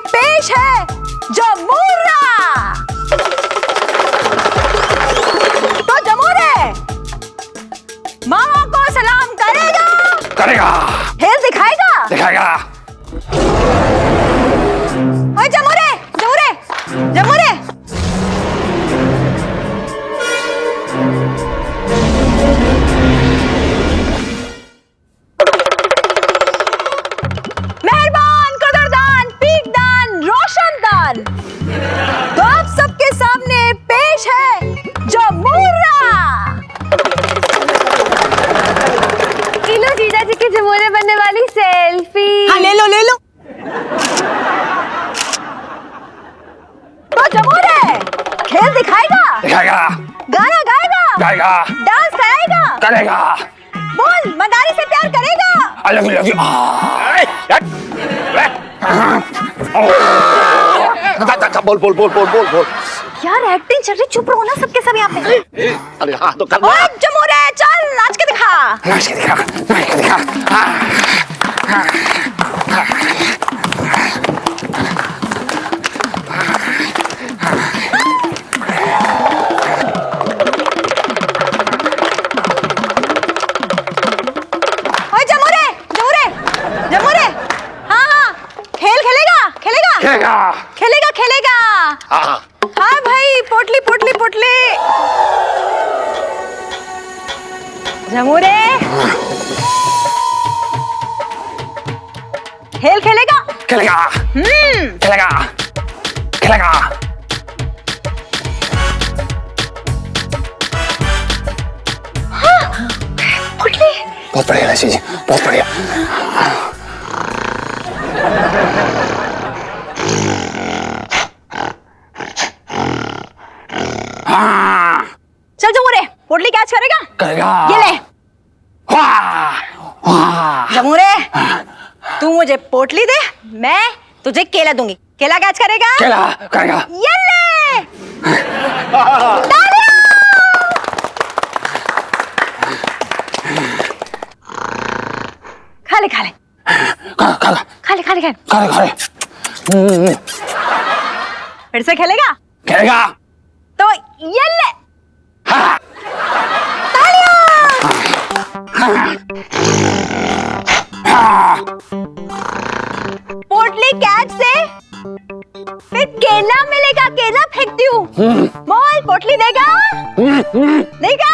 पेश है जमूरा। तो जमूरे मामा को सलाम करेगा? करेगा। खेल दिखाएगा? दिखाएगा। ओए जमूरे, जमूरे, जमूरे। मेहरबान, कदरदान, पीकदान, रोशनदान, तो आप सबके सामने पेश है जमूरा। लो जीजा जी के जमूरे बनने वाली सेल्फी। हाँ ले लो ले लो। तो जमूरे खेल दिखाएगा? दिखाएगा। गाना गाएगा? गाएगा। डांस कराएगा? करेगा। बोल, मदारी से प्यार करेगा? I love you, love you. बोल बोल बोल बोल बोल बोल। यार एक्टिंग चल रही, चुप रहो ना सबके सब यहाँ पे। अरे हाँ तो कर। ओए जमूरे चल नाच के दिखा। नाच के दिखा, नाच के दिखा। ओए जमूरे, जमूरे, जमूरे, हाँ हाँ, खेल खेलेगा? खेलेगा? खेलेगा। खेलेगा खेलेगा। हाँ हाँ भाई, पोटली पोटली पोटली। जमूरे खेल खेलेगा? खेलेगा। खेलेगा। खेलेगा। पोटली। बहुत बढ़िया राशि जी, बहुत बढ़िया। हाँ चल जमूरे, पोटली कैच करेगा? करेगा। ये ले। वाह वाह। जमूरे तू मुझे पोटली दे, मैं तुझे केला दूंगी। केला कैच करेगा? खेला करेगा। ये ले। खा ले खा ले खा खा खा ले खा ले खा ले। खा खा ले। फिर से खेलेगा? खेलेगा। तो ये ले। हाँ पोटली कैच से फिर केला मिलेगा, केला फेंकती हूँ। बोल, पोटली देगा? देगा?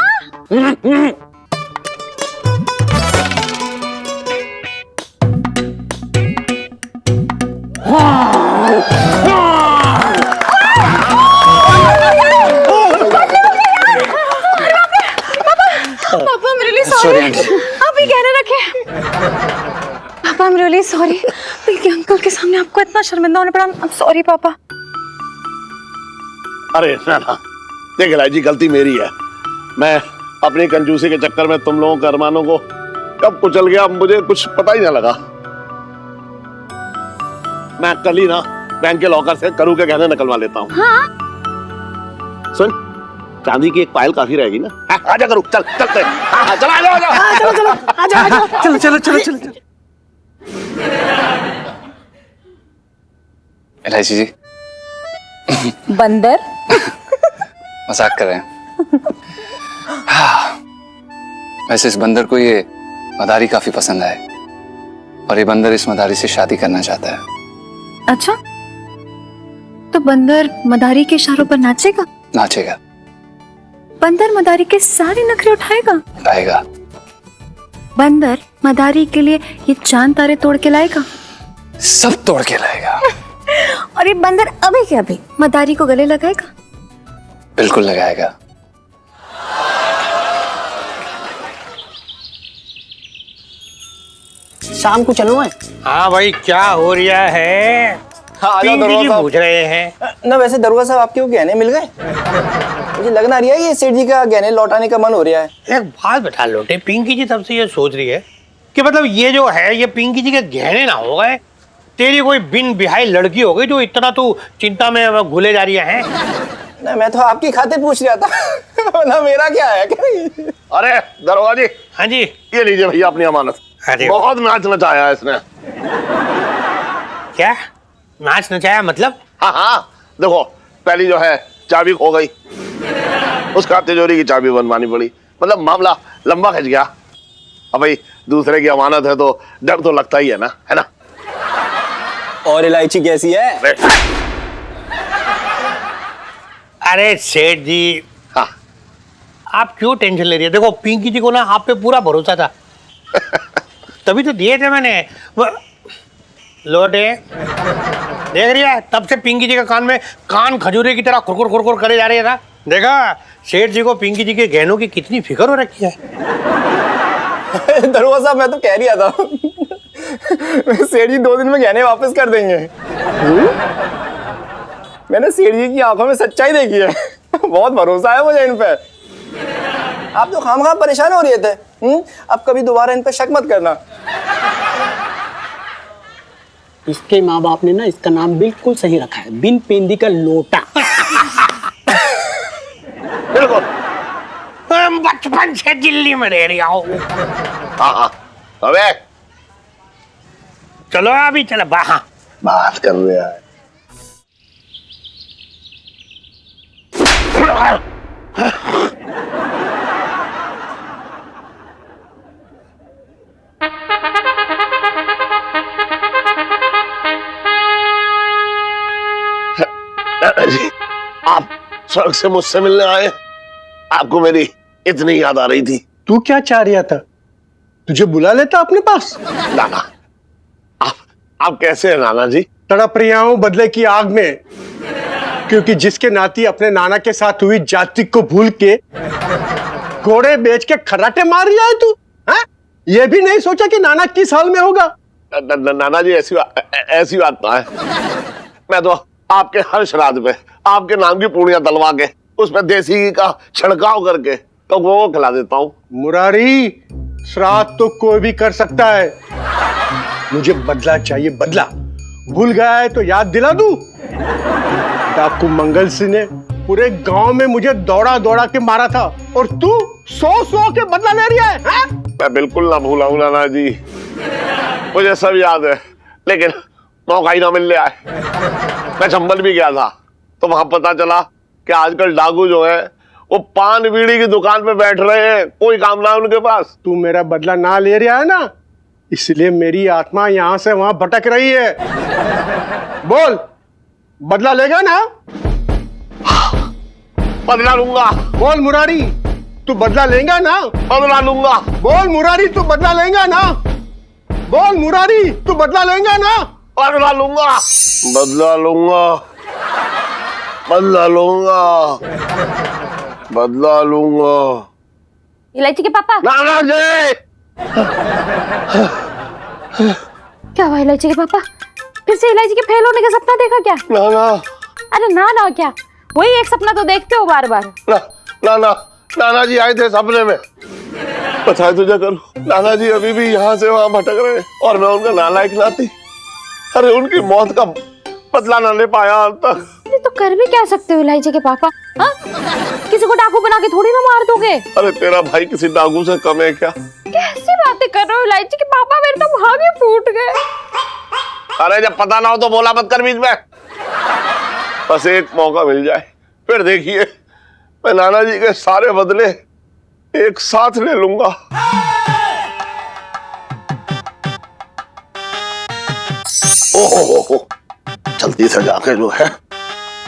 पापा I'm really sorry। आप ही गहने रखे। पापा I'm really sorry। Pinky uncle के सामने आपको इतना शर्मिंदा होने पड़ा। I'm sorry पापा। अरे ना ना, देख राय जी, गलती मेरी है। मैं अपनी कंजूसी के चक्कर में तुम लोगों के अरमानों को कब कुचल गया मुझे कुछ पता ही ना लगा। मैं कल ही ना बैंक के लॉकर से करू के गहने निकलवा लेता हूँ। हाँ? सुन, चांदी की एक पायल काफी रहेगी ना। आजा करू, चल चलते। हाँ चलो आजा आजा। चलो चलो आजा आजा। चलो चलो चलो चलो। एलआईसी जी बंदर मजाक कर रहे हैं। हाँ, वैसे इस बंदर को ये मदारी काफी पसंद आए और ये बंदर इस मदारी से शादी करना चाहता है। अच्छा, तो बंदर मदारी के इशारों पर नाचेगा? नाचेगा। बंदर मदारी के सारे नखरे उठाएगा? उठाएगा। बंदर मदारी के लिए ये चांद तारे तोड़ के लाएगा? सब तोड़ के लाएगा। और ये बंदर अभी के अभी मदारी को गले लगाएगा? बिल्कुल लगाएगा। शाम को चलो है। हाँ भाई, क्या हो रहा है? हाँ, पिंकी जी पूछ रहे हैं ना। वैसे दरोगा साहब, आपके वो गहने मिल गए? मुझे लग ना रही है ये सेठ जी का गहने लौटाने का मन हो रहा है। एक बात बता लोटे, पिंकी जी तब से ये सोच रही है कि मतलब ये जो है ये पिंकी जी के गहने ना हो गए, तेरी कोई बिन बिहाई लड़की हो गई जो इतना तू चिंता में घुले जा रही है। ना, मैं तो आपकी खातिर पूछ रहा था। ना मेरा क्या है। अरे दरोगा जी। हाँ जी। ये लीजिए भैया अपनी अमानत। अरे बहुत नाच नचाया है इसने। क्या? नाच नचाया मतलब? हाँ हाँ, देखो पहली जो है चाबी खो गई, उसका तिजोरी की चाबी बनवानी पड़ी, मतलब मामला लंबा खिंच गया। अब भाई दूसरे की अमानत है तो डर तो लगता ही है ना? और इलायची कैसी है? अरे सेठ जी, हाँ आप क्यों टेंशन ले रही है? देखो पिंकी जी को ना आप पे पूरा भरोसा था, तभी तो दिए थे मैंने। लोटे देख रही है, तब से पिंकी जी के कान में कान खजूरे की तरह खुरखुर खुरखुर करे जा रही है ना। देखा सेठ जी को पिंकी जी के गहनों की कितनी फिक्र हो रखी है। दरवाजा साहब, मैं तो कह रिया था सेठ जी 2 दिन में गहने वापस कर देंगे। मैंने सेठ जी की आंखों में सच्चाई देखी है बहुत भरोसा है मुझे इन पे। आप तो खामखा परेशान हो रहे थे। अब कभी दोबारा इन पे शक मत करना। इसके माँ बाप ने ना इसका नाम बिल्कुल सही रखा है, बिन पेंदी का लोटा। बिल्कुल। बचपन से दिल्ली में रह रहा हूँ। हाँ अबे चलो अभी चलो बाहर बात कर रहे हैं। जी, आप सड़क से मुझसे मिलने आए, आपको मेरी इतनी याद आ रही थी। तू क्या चाह रहा था? तुझे बुला लेता अपने पास। नाना, आप कैसे हैं नाना जी? तड़प रहा हूं बदले की आग में, क्योंकि जिसके नाती अपने नाना के साथ हुई जाति को भूल के घोड़े बेच के खर्राटे मार रहा है तू। हाँ? ये भी नहीं सोचा कि नाना किस हाल में होगा। नाना जी ऐसी बात ना है। मैं तो आपके हर श्राद्ध पे आपके नाम की पूड़ियां तलवा के उसमें देसी घी का छिड़काव करके तो वो खिला देता हूँ। मुरारी, श्राद्ध तो कोई भी कर सकता है, मुझे बदला चाहिए, बदला। भूल गया है तो याद दिला दूं। डाकू मंगल सिंह ने पूरे गांव में मुझे दौड़ा दौड़ा के मारा था और तू 100 के बदला ले रही है, हाँ? मैं बिल्कुल ना भूला हूं नाना जी, मुझे सब याद है, लेकिन मौका ही ना मिल रहा है। मैं चंबल भी गया था तो वहां पता चला कि आजकल डाकू जो है वो पान बीड़ी की दुकान पे बैठ रहे हैं, कोई काम ना है उनके पास। तू मेरा बदला ना ले रहा है ना, इसलिए मेरी आत्मा यहां से वहां भटक रही है। बोल, बदला लेगा ना? बदला लूंगा। बोल मुरारी, तू बदला लेगा ना? बदला लूंगा। बोल मुरारी, तू बदला लेगा ना? बोल मुरारी, तू बदला लेगा ना? बदला लूंगा। बदला लूंगा। बदला लूंगा। बदला लूंगा। इलायची के पापा, नाना जी, क्या हुआ इलायची के पापा? फिर से इलायची के फेल होने का सपना देखा क्या? नाना, अरे ना ना, क्या वही एक सपना तो देखते हो बार बार। नाना, नाना जी आए थे सपने में। पता है तुझे करूं, नाना जी अभी भी यहाँ से वहां भटक रहे हैं और मैं उनका नालायक नाती। अरे उनकी मौत का बदला ना ले पाया अब तक। तो कर भी क्या सकते हो इलायची के पापा? हाँ, किसी को डाकू बना के थोड़ी ना मार दोगे। अरे तेरा भाई किसी डाकू से कम है क्या? कैसी बातें कर रहे हो इलायची के पापा, मेरे तो भागे फूट गए। अरे जब पता ना हो तो बोला मत कर बीच में। बस एक मौका मिल जाए, फिर देखिए मैं नाना जी के सारे बदले एक साथ ले लूंगा। ओहो, जल्दी से जाके जो है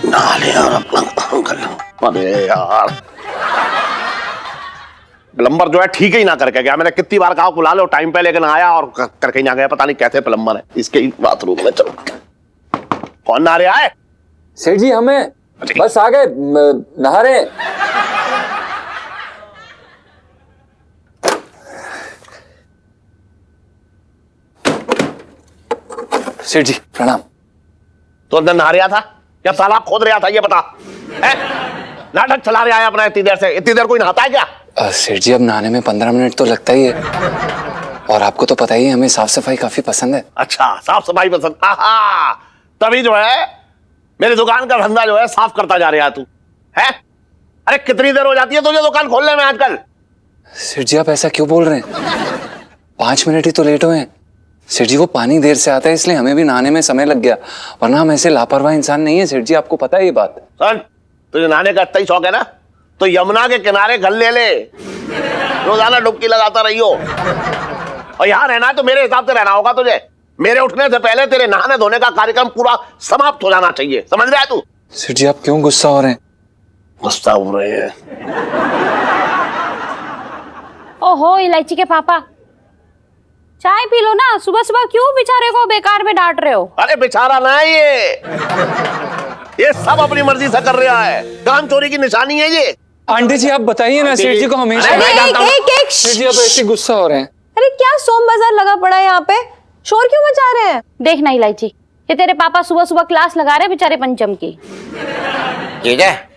नहा ले और अपना काम कर लो। अरे यार, प्लम्बर जो है ठीक ही ना करके गया। मैंने कितनी बार कहा बुला लो टाइम पे, लेकिन आया और करके ही ना गया। पता नहीं कैसे प्लम्बर है। इसके ही बाथरूम में चलो। कौन नहा रहा है? सेठ जी हमें बस आ गए, नहा रहे। सेठ जी प्रणाम। तो अंदर नहा रहा था या तालाब खोद रहा था? ये बता। नाटक चला रहा है अपना इतनी देर से। इतनी देर कोई नहाता है क्या? सेठ जी अब नहाने में 15 मिनट तो लगता ही है, और आपको तो पता ही है हमें साफ सफाई काफी पसंद है। अच्छा, साफ सफाई पसंद। आहा, तभी जो है मेरी दुकान का धंधा जो है साफ करता जा रहा तू है। अरे कितनी देर हो जाती है तुझे दुकान खोलने में आजकल? सेठ जी आप ऐसा क्यों बोल रहे हैं? 5 मिनट ही तो लेट हुए हैं। सेठ जी वो पानी देर से आता है इसलिए हमें भी नहाने में समय लग गया, वरना हम ऐसे लापरवाह इंसान नहीं है सेठ जी, आपको पता है ये बात। सुन, तुझे नहाने का इतना ही शौक है ना, तो यमुना के किनारे घर ले ले, रोजाना डुबकी लगाता रहियो। और यहाँ रहना है तो मेरे हिसाब से रहना होगा तुझे। मेरे उठने से पहले तेरे नहाने धोने का कार्यक्रम पूरा समाप्त हो जाना चाहिए, समझ रहा है तू? सेठ जी आप क्यों गुस्सा हो रहे हैं? गुस्सा हो रहे हैं? ओहो इलायची के पापा, चाय पी लो ना, सुबह सुबह क्यों बेचारे को बेकार में डांट रहे हो? अरे बेचारा ना है ये सब अपनी मर्जी से कर रहा है, काम चोरी की निशानी है ये। आंटी जी आप बताइए ना सेठ जी को हमेशा। अरे, मैं जानता हूँ। एक सेठ जी आप ऐसे गुस्सा हो रहे हैं। अरे क्या सोम बाजार लगा पड़ा है यहाँ पे, शोर क्यों मचा रहे हैं? देखना इलायची, ये तेरे पापा सुबह सुबह क्लास लगा रहे बेचारे पंचम की। ठीक है,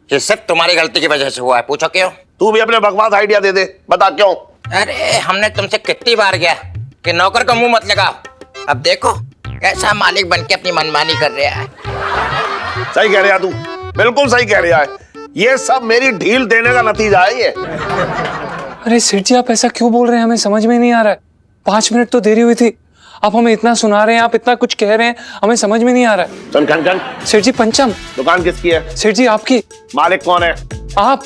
ये सब तुम्हारी गलती की वजह से हुआ है। पूछो क्यों? तू भी अपने बकवास आइडिया दे दे, बता क्यों? अरे हमने तुमसे कितनी बार गया कि नौकर का मुंह मत लगाओ। अब देखो कैसा मालिक बनके अपनी मनमानी कर रहा है। सही कह रहा तू, बिल्कुल सही कह रहा है। ये सब मेरी ढील देने का नतीजा है ये। अरे सेठ जी आप ऐसा क्यों बोल रहे हैं, हमें समझ में नहीं आ रहा है। 5 मिनट तो देरी हुई थी, आप हमें इतना सुना रहे हैं, आप इतना कुछ कह रहे हैं, हमें समझ में नहीं आ रहा है। सुन खन, सेठ जी पंचम। दुकान किसकी है? सेठ जी आपकी। मालिक कौन है? आप।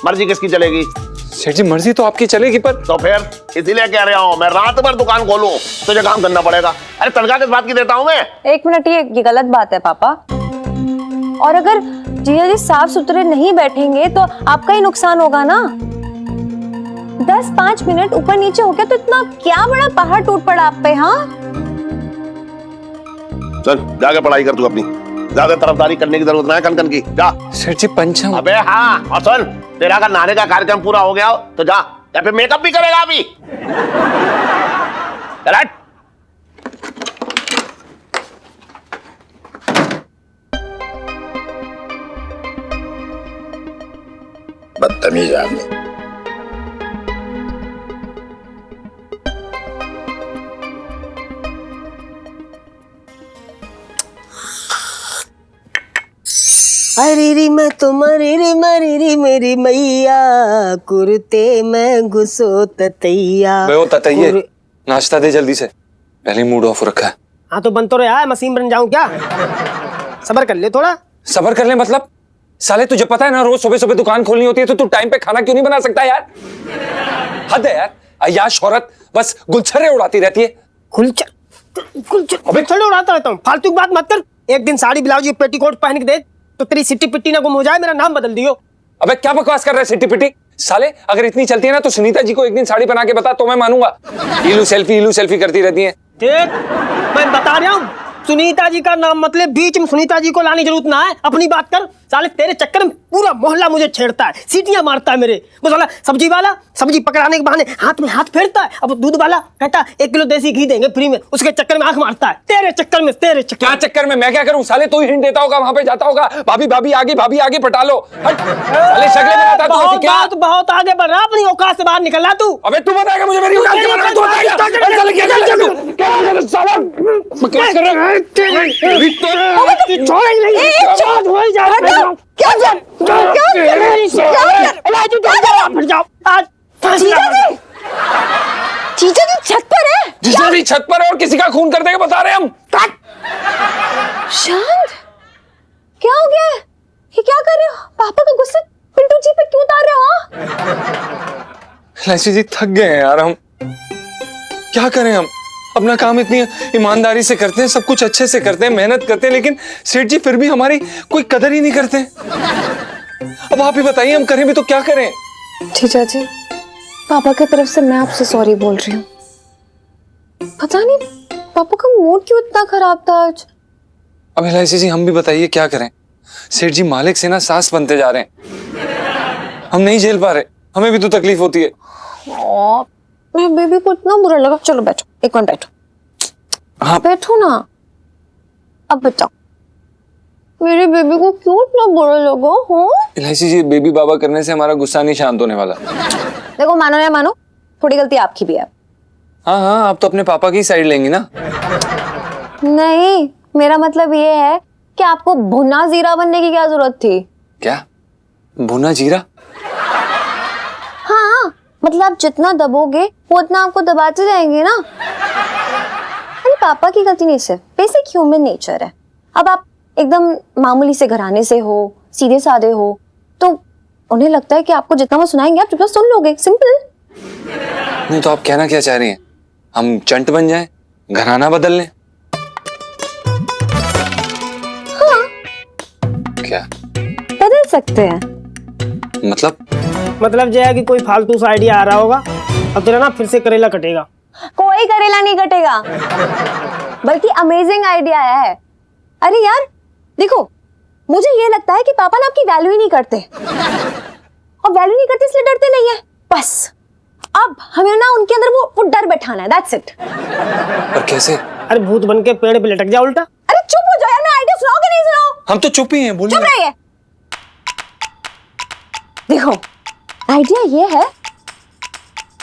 मर्जी किसकी चलेगी? सेठ जी मर्जी तो आपकी चलेगी, पर तो फिर इसीलिए कह रहा हूँ, मैं रात भर दुकान खोलूं, तुझे काम करना पड़ेगा। अरे तनख्वाह किस बात की देता हूँ मैं? एक मिनट, ये गलत बात है पापा। और अगर जीजा जी साफ सुथरे नहीं बैठेंगे तो आपका ही नुकसान होगा ना। 10-5 मिनट ऊपर नीचे हो गया तो इतना क्या बड़ा पहाड़ टूट पड़ा आप पे। हाँ चल जाके पढ़ाई कर तू अपनी, ज्यादा तरफदारी करने की जरूरत नहीं है कन की, जा। सेठ जी पंचम। अबे हाँ, और सुन, तेरा अगर नहाने का कार्यक्रम पूरा हो गया हो तो जा, या फिर मेकअप भी करेगा अभी। चल हट। बदतमीज आदमी। अरे रे मैं तुम्हारी रे मरी रे मेरी मैया, कुर्ते में घुसो ततैया। वो ततैये नाश्ता दे जल्दी से, पहले मूड ऑफ रखा है। हाँ तो बन तो रहा है, मशीन बन जाऊं क्या? सबर कर ले थोड़ा। सबर कर ले मतलब? साले तुझे पता है ना रोज सुबह सुबह दुकान खोलनी होती है, तो तू टाइम पे खाना क्यों नहीं बना सकता यार? हद है यार, अय्याश औरत बस गुलछर्रे उड़ाती रहती है। गुलछर्रे उड़ाता रहता हूँ, फालतू की बात मत कर। एक दिन साड़ी ब्लाउज पेटीकोट पहन के दे तो तेरी सिट्टी पिट्टी ना गुम हो जाए, मेरा नाम बदल दियो। अबे क्या बकवास कर रहा है सिट्टी पिट्टी? साले अगर इतनी चलती है ना तो सुनीता जी को एक दिन साड़ी बना के बता तो मैं मानूंगा। इलू सेल्फी करती रहती है। देख मैं बता रहा हूँ, सुनीता जी का नाम मतलब बीच में सुनीता जी को लाने की जरूरत ना है, अपनी बात कर। साले तेरे चक्कर में पूरा मोहल्ला मुझे छेड़ता है, सीटियां मारता है मेरे। वो साला सब्जी वाला सब्जी पकड़ाने के बहाने हाथ में हाथ फेरता है, अब दूध वाला कहता 1 किलो देसी घी देंगे फ्री में, उसके चक्कर में आंख मारता है। तेरे चक्कर में क्या चक्कर में मैं क्या करूं? साले तू ही हिंट देता होगा, वहां पे जाता होगा, भाभी आगे पटा लो। हट साले शक्लें बनाता तू ऐसे क्या? बहुत आगे बढ़ रहा, अपनी औकात से बाहर निकल रहा तू। अबे तू बताएगा मुझे मेरी औकात के बारे में? तू बताएगा साले क्या कर रहा है? क्या साला बकवास कर रहा है? जीजा जी छत पर है। जीजा जी छत पर है और किसी का खून कर देगा बता रहे हम। शांत, क्या हो गया? ये क्या कर रहे हो? पापा का गुस्सा पिंटू जी पे क्यों उतार रहे हो? इलायची जी थक गए हैं यार, हम क्या करें? हम अपना काम इतनी ईमानदारी से करते हैं, सब कुछ अच्छे से करते हैं, मेहनत करते हैं, लेकिन सेठ जी फिर भी हमारी कोई कदर ही नहीं करते। अब आप ही बताइए हम करें भी तो क्या करें? जीजा जी पापा की तरफ से मैं आपसे सॉरी बोल रही हूँ। पता नहीं पापा का मूड क्यों इतना खराब था आज। अब इलायची जी हम भी बताइए क्या करें? सेठ जी मालिक से ना सास बनते जा रहे हैं, हम नहीं झेल पा रहे, हमें भी तो तकलीफ होती है। मैं बेबी को इतना बुरा लगा। चलो बैठो, 1 मिनट बैठो। हाँ बैठो ना। अब बताओ मेरे बेबी को क्यों इतना बुरा लगा? हाँ इलायची जी बेबी बाबा करने से हमारा गुस्सा नहीं शांत होने वाला। देखो मानो या मानो, थोड़ी गलती आपकी भी है। हाँ आप तो अपने पापा की साइड लेंगी ना? नहीं, मेरा मतलब ये है कि आपको भुना जीरा बनने की क्या जरूरत थी? क्या भुना जीरा? हाँ मतलब आप जितना दबोगे वो उतना आपको दबाते जाएंगे ना। पापा की गलती नहीं, सिर्फ बेसिक ह्यूमन नेचर है। अब आप एकदम मामूली से घराने से हो, सीधे साधे हो, तो उन्हें लगता है कि आपको जितना वो सुनाएंगे आप चुपचाप सुन लोगे, सिंपल। नहीं तो आप कहना क्या चाह रही हैं? हम चंट बन जाएं, घराना बदल लें? हाँ, क्या बदल सकते हैं। मतलब जो है कि कोई फालतू सा आइडिया आ रहा होगा और तेरा ना फिर से करेला कटेगा। कोई करेला नहीं कटेगा, बल्कि अमेजिंग आइडिया है। अरे यार देखो, मुझे ये लगता है कि पापा ना आपकी वैल्यू ही नहीं करते, और वैल्यू नहीं करते इसलिए डरते नहीं है। बस अब हमें ना उनके अंदर वो डर बैठाना है, दैट्स इट। पर कैसे? अरे भूत बन के पेड़ पे लटक जा उल्टा। अरे चुप हो जाओ यार, मैं आइडिया सुनाओ कि नहीं सुनाओ? हम तो चुप ही हैं, बोलिए। चुप रहिए। देखो आइडिया ये है,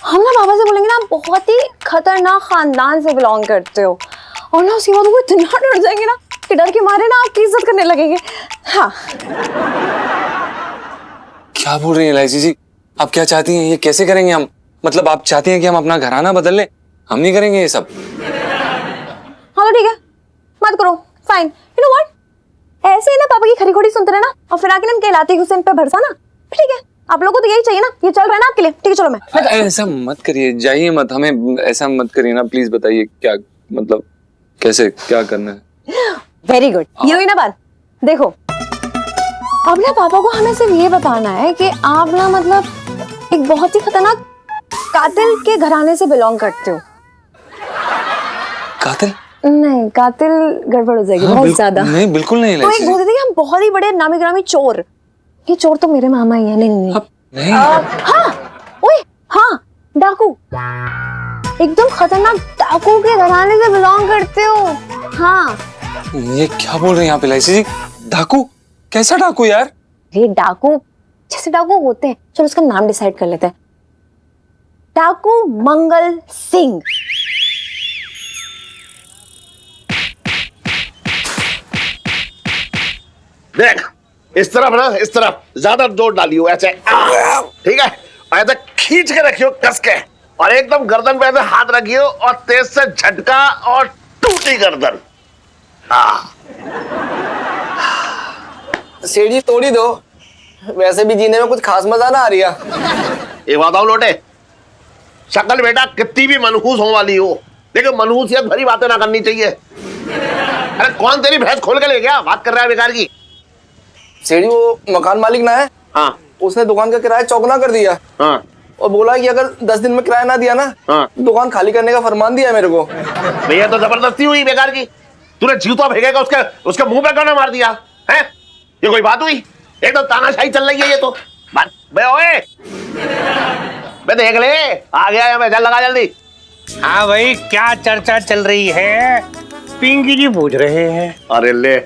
हम ना पापा से बोलेंगे ना आप बहुत ही खतरनाक खानदान से बिलोंग करते हो, और ना उसके बाद वो इतना डर जाएंगे ना कि डर के मारे ना आपकी इज्जत करने लगेंगे। हाँ। क्या बोल रही हैं इलायची जी? आप क्या चाहती हैं? ये कैसे करेंगे हम? मतलब आप चाहती हैं कि हम अपना घराना बदल लें? हम नहीं करेंगे ये सब। हाँ तो ठीक है, मत करो, फाइन। यू नो व्हाट, ऐसे ही ना पापा की खरी खोटी सुनते रहना और फिर आके ना कहलाते हुसैन पे भरसा ना। ठीक है, आप लोगों को तो यही चाहिए ना, ये चल रहा है ना आपके लिए। ठीक है चलो, मैं ऐसा मत करिए, जाइए मत, हमें ऐसा मत करिए ना प्लीज। बताइए क्या मतलब, कैसे क्या करना है? वेरी गुड, ये हुई ना बात। देखो अब ना पापा को हमें सिर्फ ये बताना है कि आप ना मतलब एक बहुत ही खतरनाक कातिल के घराने से बिलोंग करते हो। कातिल? नहीं, कातिल गड़बड़ हो जाएगी बहुत ज्यादा। नहीं बिल्कुल नहीं। तो एक बोलते थे कि हम बहुत ही बड़े नामी गिरामी चोर। ये चोर तो मेरे मामा ही है। नहीं नहीं नहीं। हाँ, ओए हाँ, डाकू, एकदम खतरनाक डाकू के घराने से बिलोंग करते हो। हाँ। ये क्या बोल रहे हैं आप इलायची जी? डाकू? कैसा डाकू यार? ये डाकू जैसे डाकू होते हैं, चलो उसका नाम डिसाइड कर लेते हैं। डाकू मंगल सिंह। देख इस तरफ ना, इस तरफ ज्यादा जोर डालियो, ऐसे ठीक है, और ऐसे खींच के रखियो कस के, और एकदम गर्दन पे ऐसे हाथ रखियो और तेज से झटका और टूटी गर्दन। सेठ जी तोड़ी दो, वैसे भी जीने में कुछ खास मजा ना आ रही है। ये बताओ लोटे, शक्ल बेटा कितनी भी मनहूस हो वाली हो, लेकिन मनहूसियत भरी बातें ना करनी चाहिए। अरे कौन तेरी भैंस खोल के ले गया? बात कर रहा है बेकार की। सेठ जी वो मकान मालिक ना है, हाँ, उसने दुकान का किराया चौगुना कर दिया। हाँ, और बोला कि अगर 10 दिन में किराया ना दिया ना, हाँ, दुकान खाली करने का फरमान दिया मेरे को। भैया तो जबरदस्ती हुई बेकार की। तूने जूता फेंकेगा उसके मुंह पे क्यों मार दिया है? ये कोई बात हुई? एकदम तानाशाही चल रही है ये तो। बात बे ओए, बे देख ले आ गया है, मैं चल लगा जल्दी। हाँ भाई, क्या चर्चा चल रही है? पिंकी जी पूछ रहे हैं। अरे ले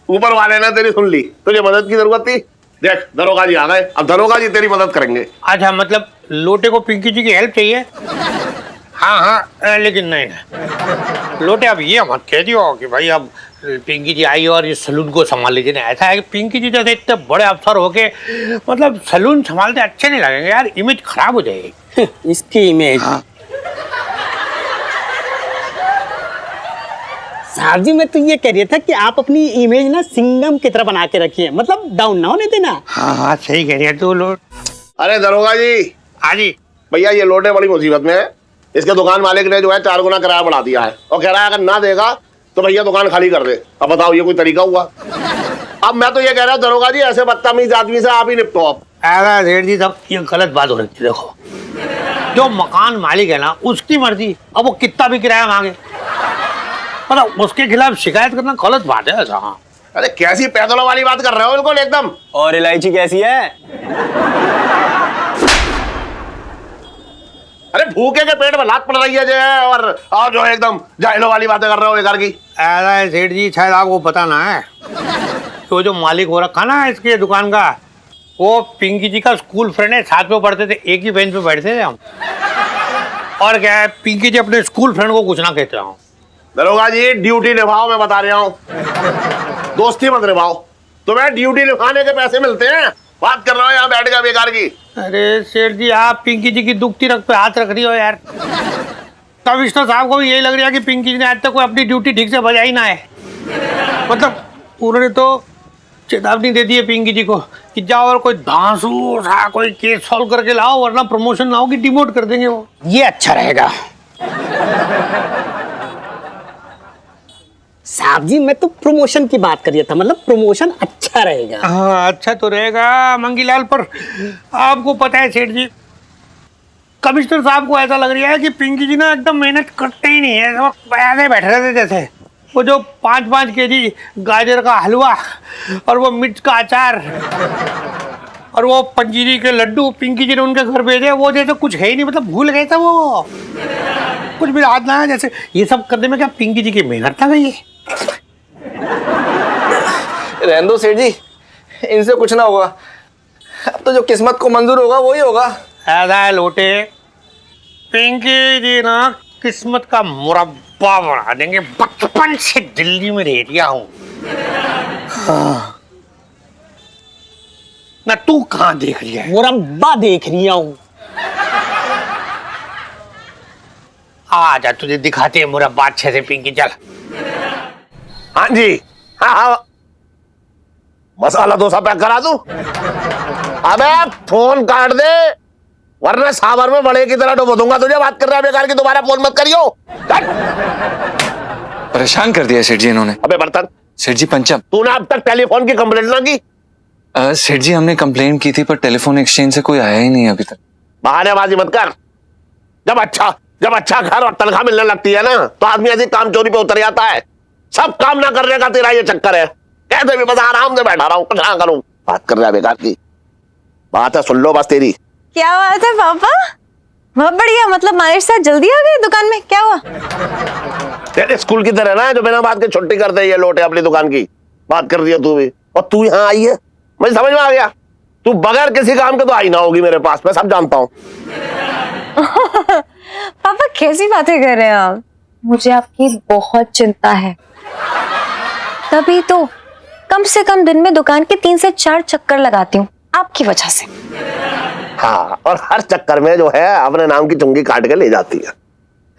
ऊपर वाले ने तेरी सुन ली, तुझे मदद की जरूरत थी। देख दरोगा जी आ गए, अब दरोगा जी तेरी मदद करेंगे। अच्छा, मतलब लोटे को पिंकी जी की हेल्प चाहिए? हाँ हाँ, लेकिन नहीं लोटे, अब ये मत कह दियो कि भाई अब पिंकी जी आई और ये सलून को संभाल लीजिए। नहीं, ऐसा है कि पिंकी जी जैसे इतने बड़े अफसर होके मतलब सलून संभालते अच्छे नहीं लगेंगे यार, इमेज खराब हो जाएगी। इसकी इमेज। हाँ। साहब जी मैं तो ये कह रहा था कि आप अपनी इमेज ना सिंघम की तरह बना के रखिए, मतलब डाउन ना होने देना। हाँ हाँ सही कह रही है तू लोट। अरे दरोगा जी। हाँ जी भैया, ये लोटे बड़ी मुसीबत में है। इसके दुकान मालिक ने जो है 4 गुना किराया बढ़ा दिया है और कह रहा है अगर ना देगा तो भैया दुकान खाली कर दे। अब बताओ ये कोई तरीका हुआ? अब मैं तो ये कह रहा हूँ दरोगा जी, ऐसे बदतमीज आदमी से आप ही निपटो। अब ऐसा सेठ जी सब ये गलत बात हो रही है। देखो, जो मकान मालिक है ना उसकी मर्जी, अब वो कितना भी किराया मांगे, मतलब उसके खिलाफ शिकायत करना गलत बात है। ऐसा हाँ। अरे कैसी पैदलों वाली बात कर रहे हो बिल्कुल एकदम। और इलायची कैसी है? अरे भूखे के पेट में लात पड़ रही है जो है, और जो है एकदम जाहिलों वाली बातें कर रहे हो बेकार की। ऐसा है सेठ जी, शायद आपको पता ना है, तो जो मालिक हो रखा ना इसके दुकान का, वो पिंकी जी का स्कूल फ्रेंड है। साथ में पढ़ते थे, एक ही बेंच पे बैठते थे हम। और क्या है, पिंकी जी अपने स्कूल फ्रेंड को कुछ ना कहते हो। दरोगा जी ड्यूटी निभाओ, मैं बता रहा हूँ, दोस्ती मत निभाओ। तुम्हें ड्यूटी निभाने के पैसे मिलते हैं, बात कर रहा हूँ यहाँ बैठ गया बेकार की। अरे सेठ जी, आप पिंकी जी की दुखती रख पे हाथ रख रही हो यार। कमिश्नर साहब को भी यही लग रहा है कि पिंकी जी ने आज तक कोई अपनी ड्यूटी ठीक से बजाई ना है। मतलब उन्होंने तो चेतावनी दे दी है पिंकी जी को कि जाओ और कोई धांसू सा कोई केस सॉल्व करके लाओ, वरना प्रमोशन ना होगी, डिमोट कर देंगे वो। ये अच्छा रहेगा। साहब जी मैं तो प्रमोशन की बात कर रहा था, मतलब प्रमोशन अच्छा रहेगा। हाँ अच्छा तो रहेगा मंगीलाल, पर आपको पता है सेठ जी, कमिश्नर साहब को ऐसा लग रहा है कि पिंकी जी ना एकदम मेहनत करते ही नहीं है, वो ऐसे बैठे रहते जैसे वो जो 5-5 केजी गाजर का हलवा और वो मिर्च का अचार और वो पंजीरी के लड्डू पिंकी जी ने उनके घर भेजे, वो जैसे कुछ है ही नहीं, मतलब भूल गए थे वो, कुछ भी याद ना है जैसे। ये सब करने में क्या पिंकी जी की मेहनत लग गई है? रहने दो सेठ जी, इनसे कुछ ना होगा। अब तो जो किस्मत को मंजूर होगा वही होगा। ऐसा है लोटे, पिंकी जी ना किस्मत का मुरब्बा बना देंगे। बचपन से दिल्ली में रह गया हूँ। हाँ। ना तू कहाँ देख रही है? मुरब्बा देख रही हूँ। आजा तुझे दिखाते हैं मुरब्बा अच्छे से पिंकी, चल। हाँ जी, हाँ हाँ, मसाला डोसा पैक करा दूं? अबे फोन काट दे, वरना सावर में बड़े की तरह डुबो दूंगा तुझे। बात कर रहा है बेकार की, दोबारा फोन मत करियो। परेशान कर दिया सेठ जी इन्होंने। अबे बर्तन, सेठ जी पंचम, तूने अब तक टेलीफोन की कंप्लेंट ना की? सेठ जी हमने कंप्लेंट की थी पर टेलीफोन एक्सचेंज से कोई आया ही नहीं अभी तक। बहानेबाजी मत कर। जब अच्छा घर और तनख्वाह मिलने लगती है ना तो आदमी ऐसी काम चोरी पे उतर जाता है। सब काम ना करने का तेरा ये चक्कर है। कहते भी बस आराम से बैठा रहा हूँ, कुछ ना करूँ। बात कर रहा है बेकार की। बात है सुन लो बस तेरी। क्या बात है पापा, बहुत बढ़िया। मतलब हमारे साथ जल्दी आ गए दुकान में, क्या हुआ? तेरे स्कूल की तरह ना जो बिना बात के छुट्टी करते ये लोटे अपनी दुकान की। बात कर रही है तू भी, और तू यहाँ आई है, मुझे समझ में आ गया। तू बगैर किसी काम के तो आई ना होगी मेरे पास, मैं सब जानता हूँ। पापा कैसी बातें कर रहे हैं आप? मुझे आपकी बहुत चिंता है, तभी तो कम से कम दिन में दुकान के 3 से 4 चक्कर लगाती हूँ आपकी वजह से। हाँ, और हर चक्कर में जो है अपने नाम की चुंगी काट के ले जाती है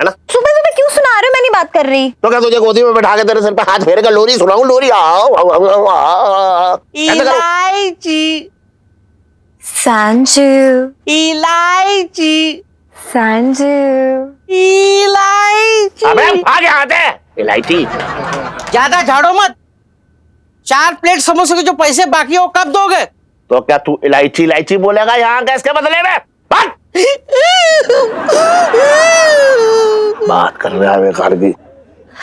ना? सुबह सुबह क्यों सुना रहे हो? मैं नहीं बात कर रही। तो क्या तुझे गोदी में बैठा के तेरे सिर पे हाथ फेर के लोरी सुनाऊं? लोरी आओ। इलायची संजू, इलायची संजू, इलायची। अबे भाग यहाँ से। इलायची ज्यादा झाड़ो मत। 4 प्लेट समोसे के जो पैसे बाकी है वो कब दोगे? तो क्या तू इलायची इलायची बोलेगा यहाँ गैस के बदले में? बात कर रहा है बेकार की।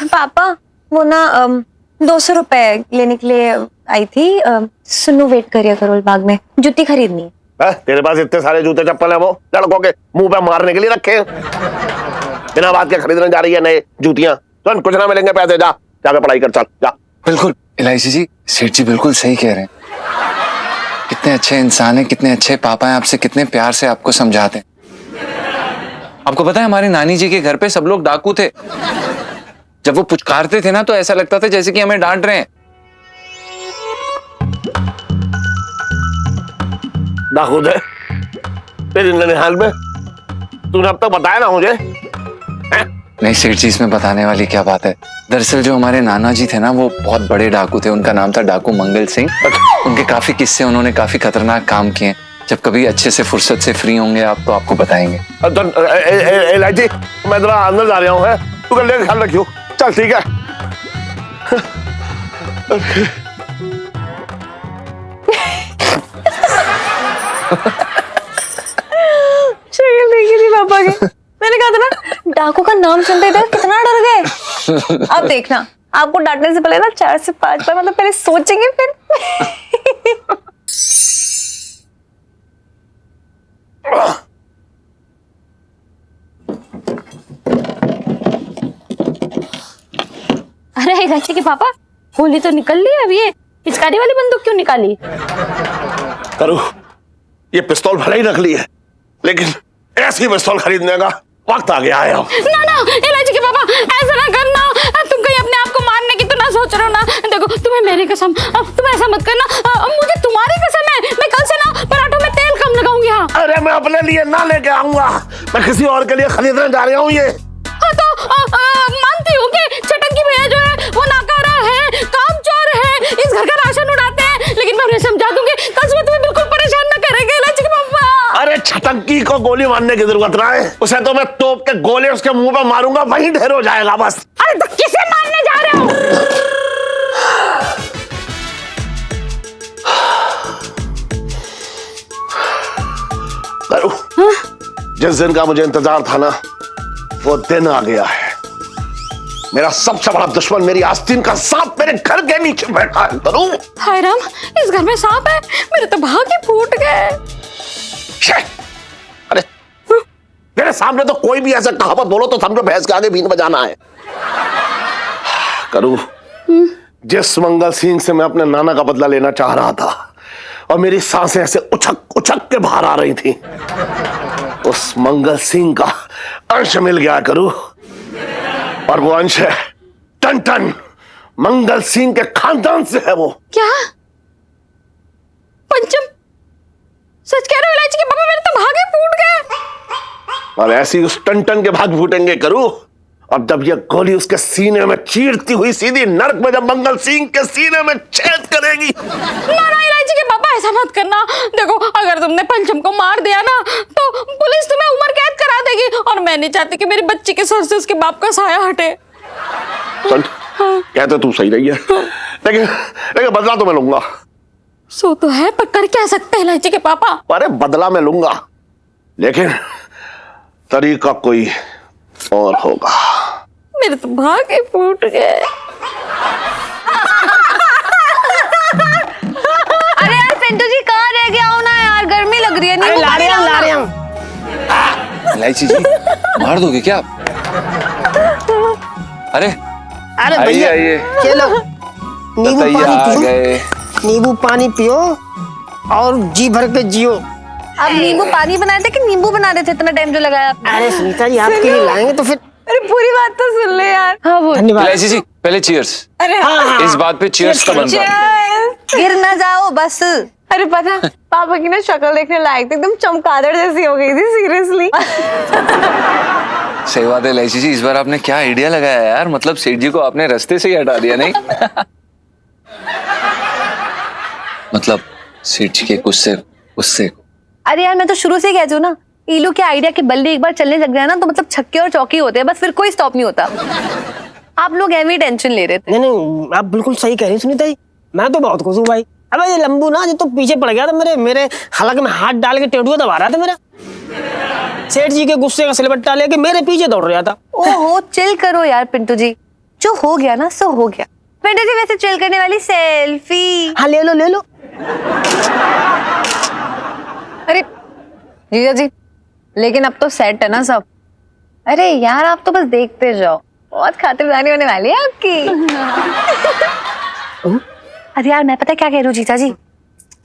पापा वो ना 200 रुपए लेने के लिए आई थी। सुनो, वेट करिए करोल बाग में, जूती खरीदनी है। तेरे पास इतने सारे जूते चप्पल है वो लड़कों के मुंह पे मारने के लिए रखे हैं? बिना बात के खरीदने जा रही है नए जूतियां? तो कुछ ना मिलेंगे पैसे, जा जाके पढ़ाई कर, चल जा। बिल्कुल इलायची जी, सेठ जी बिल्कुल सही कह रहे हैं। कितने अच्छे इंसान हैं, कितने अच्छे पापा हैं, आपसे कितने प्यार से आपको समझाते हैं। आपको पता है हमारी नानी जी के घर पे सब लोग डाकू थे। जब वो पुचकारते थे ना तो ऐसा लगता था जैसे कि हमें डांट रहे हैं। डाकू थे तेरे ननिहाल में? तूने अब तक बताया ना मुझे? नहीं सेठ जी, इसमें बताने वाली क्या बात है। दरअसल जो हमारे नाना जी थे ना वो बहुत बड़े डाकू थे। उनका नाम था डाकू मंगल सिंह। उनके काफी किस्से, उन्होंने काफी खतरनाक काम किए। जब कभी अच्छे से फुर्सत से फ्री होंगे आप तो आपको बताएंगे। इलायची मैं जरा अंदर जा रहा हूँ, तू कर ले, ख्याल रखियो। चल ठीक है। शक्ल देखी थी पापा की, मैंने कहा था ना डाकू का नाम सुनते थे कितना डर गए। अब देखना, आपको डांटने से पहले ना 4 से 5 बार मतलब पहले सोचेंगे फिर। अरे इलायची के पापा, होली तो निकल ली, अब ये पिचकारी वाली बंदूक क्यों निकाली? करूँ, ये पिस्तौल भले ही नकली है लेकिन ऐसी पिस्तौल खरीदने का वक्त आ गया है अब। ना इलायची के पापा, ऐसा ना करना। तुम कहीं अपने आप को मारने की तो ना सोच रहे हो ना? देखो तुम्हें मेरी कसम, अब तुम ऐसा मत करना। मुझे तुम्हारी कसम है, मैं कल से ना पराठों में तेल कम लगाऊंगी। हाँ अरे मैं अपने लिए ना लेके आऊंगा, मैं किसी और के लिए खरीदने जा रहा हूँ ये। हाँ मानती हूँ कि चटंकी भैया जो है वो नाकारा है, कामचोर है, इस घर का राशन उड़ाते हैं, लेकिन मैं उन्हें समझा दूंगी, कल सुबह तुम्हें बिल्कुल परेशान न करेंगे इलायची के पापा। अरे छटंकी को गोली मारने की जरूरत ना है, उसे तो मैं तोप के गोले उसके मुंह पे मारूंगा, वहीं ढेर हो जाएगा बस। अरे तो किसे मारने जा रहे हो? करूं? जिस दिन का मुझे इंतजार था ना, वो दिन आ गया है। मेरा सबसे बड़ा दुश्मन मेरी आस्तीन का सांप मेरे घर के नीचे बैठा है। करूं? हाय राम, इस घर में सांप है, मेरे तो भाग ही फूट गए। अरे मेरे सामने तो कोई भी ऐसा कहावत बोलो तो समझो भैंस के आगे बीन बजाना है। करूं? जिस मंगल सिंह से मैं अपने नाना का बदला लेना चाह रहा था और मेरी सांसें ऐसे उछक उछक के बाहर आ रही थी, उस मंगल सिंह का अंश मिल गया करूं, और वो अंश है टन टन मंगल सिंह के खानदान से है। वो क्या? पंचम, सच कह रहे हो इलायची के पापा, मेरे तो भागे फूट गए। और ऐसी उस टन टन के भाग फूटेंगे करूं, अब जब ये गोली उसके सीने में चीरती हुई सीधी नर्क में जब मंगल सिंह के सीने में छेद करेगी। ना ना इलायची के पापा, ऐसा मत करना। देखो, अगर तुमने पंचम को मार दिया ना तो पुलिस तुम्हें उम्र कैद करा देगी, और मैं नहीं चाहती कि मेरी बच्ची के सर से उसके बाप का साया हटे। सुन, कहते तू सही रही है, लेकिन बदला तो मैं लूंगा। सो तो है, पर कर क्या सकते हैं इलायची के पापा? अरे बदला मैं लूंगा, लेकिन तरीका कोई और होगा। मेरे तो भागे फूट गए। अरे यार पिंटू जी कहाँ रह गया हो ना यार, गर्मी लग रही है। अरे ला रहे हम। इलायची जी मार दोगे क्या? अरे अरे आइए भैया, आइए, चलो नींबू बताइए, पानी आ पियो, गए। नींबू पानी पियो और जी भर के जियो। अब नींबू पानी बनाए थे कि नींबू बना रहे थे, इतना टाइम जो लगाया आपने? अरे सुनीता जी, आपके लिए लाएंगे तो फिर। अरे पूरी बात तो सुन ले यार। हाँ वो धन्यवाद। इलायची जी पहले चीयर्स। अरे इस बात पे चीयर्स का बनता है। गिर ना जाओ बस। अरे पता है, पापा की ना शक्ल देखने लायक थी, एकदम चमगादड़ जैसी हो गई थी सीरियसली। सही बात है इलायची जी, इस बार आपने क्या आइडिया लगाया यार, मतलब सेठ जी को आपने रास्ते से ही हटा दिया नहीं? मतलब सेठ जी के गुस्से को। अरे यार मैं तो शुरू से ही कहती हूँ ना, ईलू के आइडिया के बल्ले एक बार चलने लग गया ना तो मतलब छक्के और चौके होते हैं, बस फिर कोई स्टॉप नहीं होता। आप लोग एवी टेंशन ले रहे थे। नहीं, आप बिल्कुल सही कह रही हैं सुनीता जी, मैं तो बहुत खुश हूँ भाई। अब ये लंबू ना जो तो पीछे पड़ गया था, मेरे हलक में हाथ डाल के टेटुआ दबा रहा था मेरा। सेठ जी के गुस्से का सिलबट्टा लेके मेरे पीछे दौड़ रहा था। ओहो चिल करो यार पिंटू जी, जो हो गया ना सो हो गया। पिंटू जी वैसे चिल करने वाली सेल्फी। हाँ ले लो। अरे जीजा जी, लेकिन अब तो सेट है ना सब। अरे यार आप तो बस देखते जाओ, बहुत खातिरदारी होने वाली है आपकी। अरे यार मैं पता क्या कह रही हूँ जीजा जी,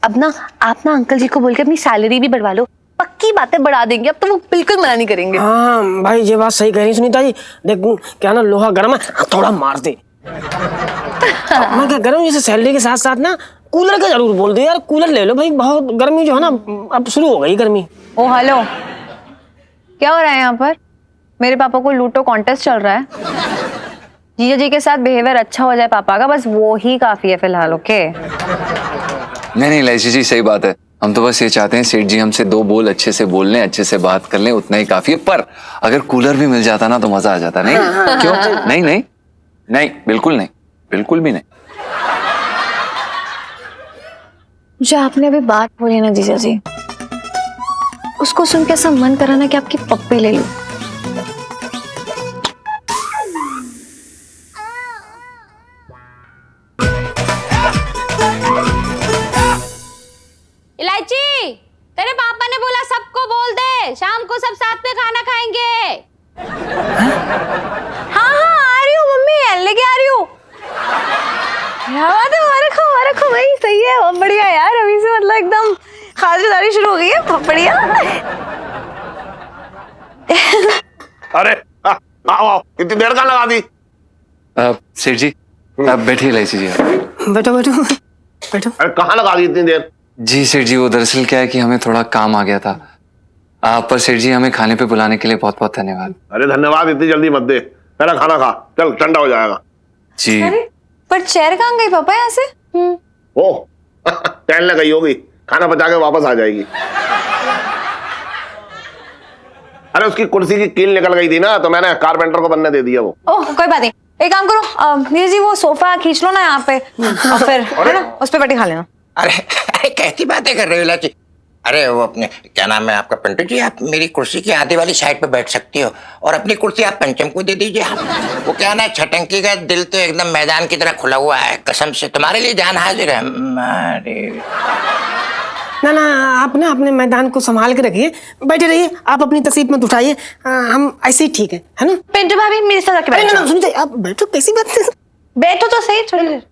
अब ना आप ना अंकल जी को बोल के अपनी सैलरी भी बढ़वा लो, पक्की बातें बढ़ा देंगे, अब तो वो बिल्कुल मना नहीं करेंगे। हाँ भाई, ये बात सही कह रही सुनीता जी। देख क्या ना, लोहा गर्म है, थोड़ा मार दे। मैं क्या करूँ, जैसे सैलरी के साथ साथ ना कूलर का जरूर बोल दे यार, कूलर ले लो भाई, बहुत गर्मी जो है ना अब शुरू हो गई गर्मी। ओ हेलो, क्या हो रहा है यहाँ पर? मेरे पापा को लूटो कॉन्टेस्ट चल रहा है। जीजा जी के साथ बिहेवियर अच्छा हो जाए पापा का, बस वो ही काफी है फिलहाल। ओके नहीं इलायची जी सही बात है, हम तो बस ये चाहते हैं सेठ जी हमसे दो बोल अच्छे से बोल लें, अच्छे से बात कर लें, उतना ही काफी है। पर अगर कूलर भी मिल जाता ना तो मजा आ जाता। नहीं क्यों? नहीं बिल्कुल नहीं, बिल्कुल भी नहीं। जो आपने अभी बात बोली ना जीजा जी, उसको सुन के ऐसा मन करा ना कि आपकी पप्पी ले लूं। इलायची, तेरे पापा ने बोला सबको बोल दे, शाम को सब साथ में खाना खाएंगे। हाँ आ रही हूँ मम्मी, लेके आ रही हूँ। क्या बात है, रखो भाई, सही है, बहुत बढ़िया यार। अभी से मतलब एकदम खातिरदारी शुरू हो गई है, बहुत बढ़िया। अरे आओ, इतनी देर कहाँ लगा दी? सेठ जी आप बैठिए, इलायची जी बैठो। अरे कहाँ लगा दी इतनी देर? जी सेठ जी, वो दरअसल क्या है कि हमें थोड़ा काम आ गया था। पर सेठ जी हमें खाने पे बुलाने के लिए बहुत बहुत धन्यवाद। अरे धन्यवाद इतनी जल्दी मत दे, पहले खाना खा, चल ठंडा हो जाएगा। जी अरे पर चेयर कहाँ गई पापा यहाँ से? ओ टहलने गई होगी, खाना पचा के वापस आ जाएगी। अरे उसकी कुर्सी की कील निकल गई थी ना, तो मैंने कारपेंटर को बनने दे दिया वो। ओह कोई बात नहीं, एक काम करो नीरज जी वो सोफा खींच लो ना यहाँ पे और फिर है ना उस पे बैठी खा लेना। अरे अरे कैसी बातें कर रहे हो लाची? अरे वो अपने क्या नाम है आपका, पिंटू जी, आप मेरी कुर्सी की आधी वाली साइड पे बैठ सकती हो और अपनी कुर्सी आप पंचम को दे दीजिए। वो क्या ना, छटंकी का दिल तो एकदम मैदान की तरह खुला हुआ है, कसम से तुम्हारे लिए जान हाजिर है। अरे ना ना, आप ना अपने मैदान को संभाल के रखिए, बैठे रहिए, आप अपनी तकलीफ मत उठाइए, हम ऐसे ही ठीक है ना? पिंटू भाभी मेरे साथ आके अरे बैठ ना जाओ। सुनिए, आप बैठो, कैसी बात है? बैठो तो सही थोड़ी देर।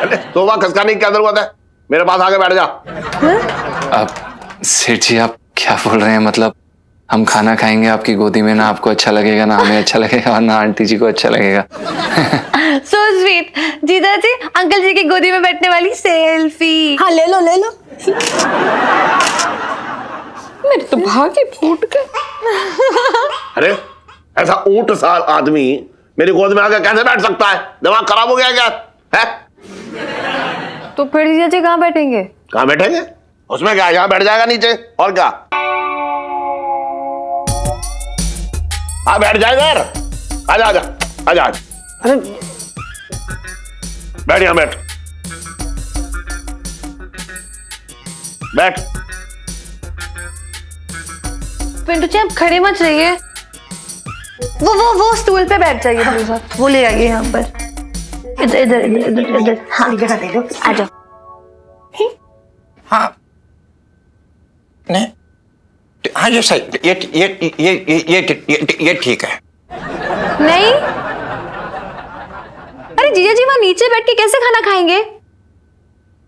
अरे सोफा खसकाने की क्या जरूरत है, मेरे पास आके बैठ जा। अब सेठ जी आप क्या बोल रहे हैं? मतलब हम खाना खाएंगे आपकी गोदी में, ना आपको अच्छा लगेगा, ना हमें अच्छा लगेगा, और ना आंटी जी को अच्छा लगेगा। So sweet. जीजा जी अंकल जी की गोदी में बैठने वाली सेल्फी। हाँ ले लो ले लो। मेरे तो भागे फूट गए। अरे ऐसा ऊंट सा आदमी मेरी गोद में आके कैसे बैठ सकता है? दिमाग खराब हो गया क्या है? तो फिर जीजा जी कहाँ बैठेंगे? कहाँ बैठेंगे? उसमें क्या, यहाँ बैठ जाएगा नीचे, और क्या। हाँ बैठ जाए इधर, आजा आजा आजा आजा, अरे बैठ यहाँ बैठ बैठ। पिंटू जी आप खड़े मत रहिए, वो स्टूल पे बैठ जाइए प्लीज, आप वो ले आइए यहाँ पर। इधर इधर इधर इधर इधर। हाँ आ जाओ। हाँ नहीं, हाँ ये सही, ये ठीक है। नहीं अरे जीजा जी वहां नीचे बैठ के कैसे खाना खाएंगे?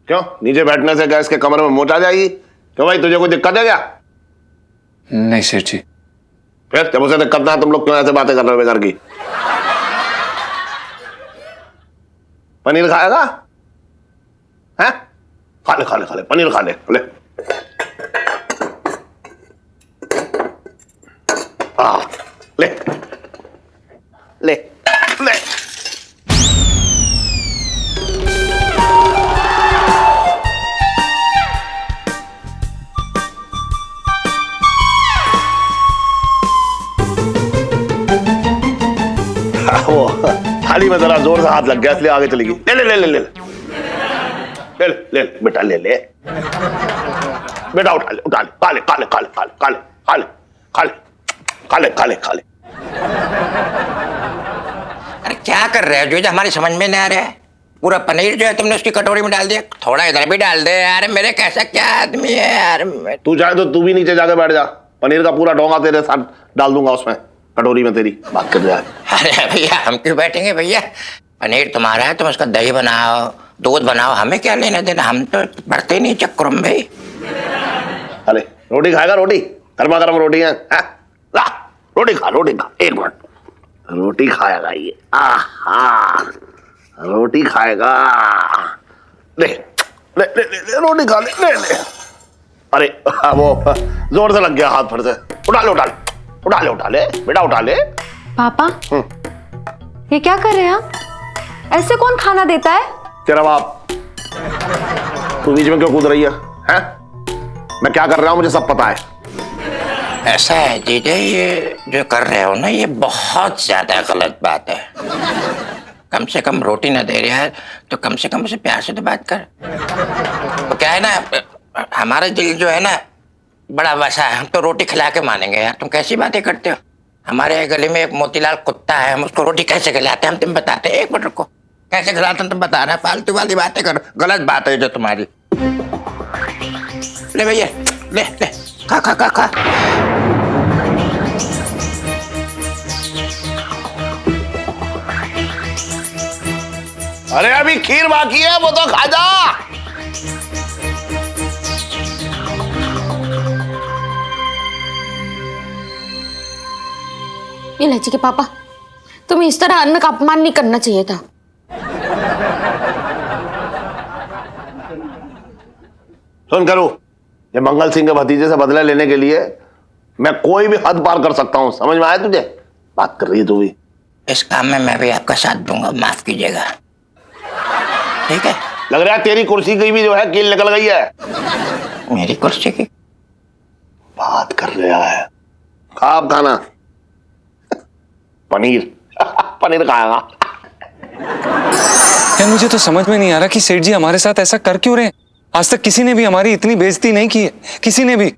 क्यों, नीचे बैठने से गैस के कमरे में मोच आ जाएगी? क्यों भाई, तुझे कोई दिक्कत है क्या? नहीं सेठ जी। फिर जब उसे दिक्कत ना है, तुम लोग क्यों ऐसे बातें कर रहे हो बेकार की? पनीर खाएगा? हैं? खा ले खा ले खा ले, पनीर खा ले, ले। ले ले ले। वो थाली में जरा जोर से हाथ लग गया, इसलिए आगे चली गई। ले ले ले ले ले ले ले ले बेटा, ले ले बेटा, उठा ले उठा ले, खा ले खा ले खा ले खा ले खा ले खा ले खा ले खा ले खा ले खा ले। अरे क्या कर रहे हो जो हमारी समझ में नहीं आ रहा है? पूरा पनीर जो है तुमने उसकी कटोरी में डाल दिया, थोड़ा इधर भी डाल दे यार। मेरे कैसा क्या आदमी है यार। तू चाहे तो तू भी नीचे जाके बैठ जा, पनीर का पूरा ढोंगा तेरे साथ डाल दूंगा उसमें, कटोरी में तेरी। बात कर रहा है। अरे भैया हम क्यों बैठेंगे भैया, पनीर तुम्हारा है, तुम उसका दही बनाओ, दूध बनाओ, हमें क्या लेना देना, हम तो पढ़ते नहीं चक्करों में भाई। अरे रोटी खाएगा? रोटी गर्मा गर्म रोटी है, ला रोटी खा, रोटी खा, एक मिनट, रोटी खाएगा ये। आहा रोटी खाएगा, ले ले ले ले रोटी खा ले ले ले। अरे वो जोर से लग गया हाथ, फिर से उठा ले उठा ले उठा ले उठा ले बेटा, उठा ले। पापा ये क्या कर रहे हैं आप? ऐसे कौन खाना देता है? तेरा बाप। तू बीच में क्यों कूद रही है, हैं? मैं क्या कर रहा हूं मुझे सब पता है। ऐसा है जीजा, ये जो कर रहे हो ना ये बहुत ज्यादा गलत बात है। कम से कम रोटी ना दे रहा है तो कम से कम उसे प्यार से तो बात कर। तो क्या है ना, हमारा दिल जो है ना बड़ा वैसा है, हम तो रोटी खिला के मानेंगे यार। तुम कैसी बातें करते हो? हमारे गली में एक मोतीलाल कुत्ता है, हम उसको रोटी कैसे खिलाते हैं हम तुम बताते हैं। एक मिनट रुको, कैसे खिलाते हैं तुम बता रहे, फालतू वाली बातें करो, गलत बात है जो तुम्हारी। ले भैया ले ले, खा खा खा खा। अरे अभी खीर बाकी है, वो तो खा जा। ये लज्जी के पापा, तुम्हें इस तरह अन्न का अपमान नहीं करना चाहिए था। सुन करो, ये मंगल सिंह के भतीजे से बदला लेने के लिए मैं कोई भी हद पार कर सकता हूं, समझ में आया तुझे? बात कर रही है तू भी। इस काम में मैं भी आपका साथ दूंगा, माफ कीजिएगा, ठीक है? लग रहा है तेरी कुर्सी की भी जो है कील निकल गई है। मेरी कुर्सी की बात कर रहा है। खाब खाना पनीर पनीर खाएगा। यार मुझे तो समझ में नहीं आ रहा कि सेठ जी हमारे साथ ऐसा कर क्यों रहे हैं। आज तक किसी ने भी हमारी इतनी बेइज्जती नहीं की है, किसी ने भी।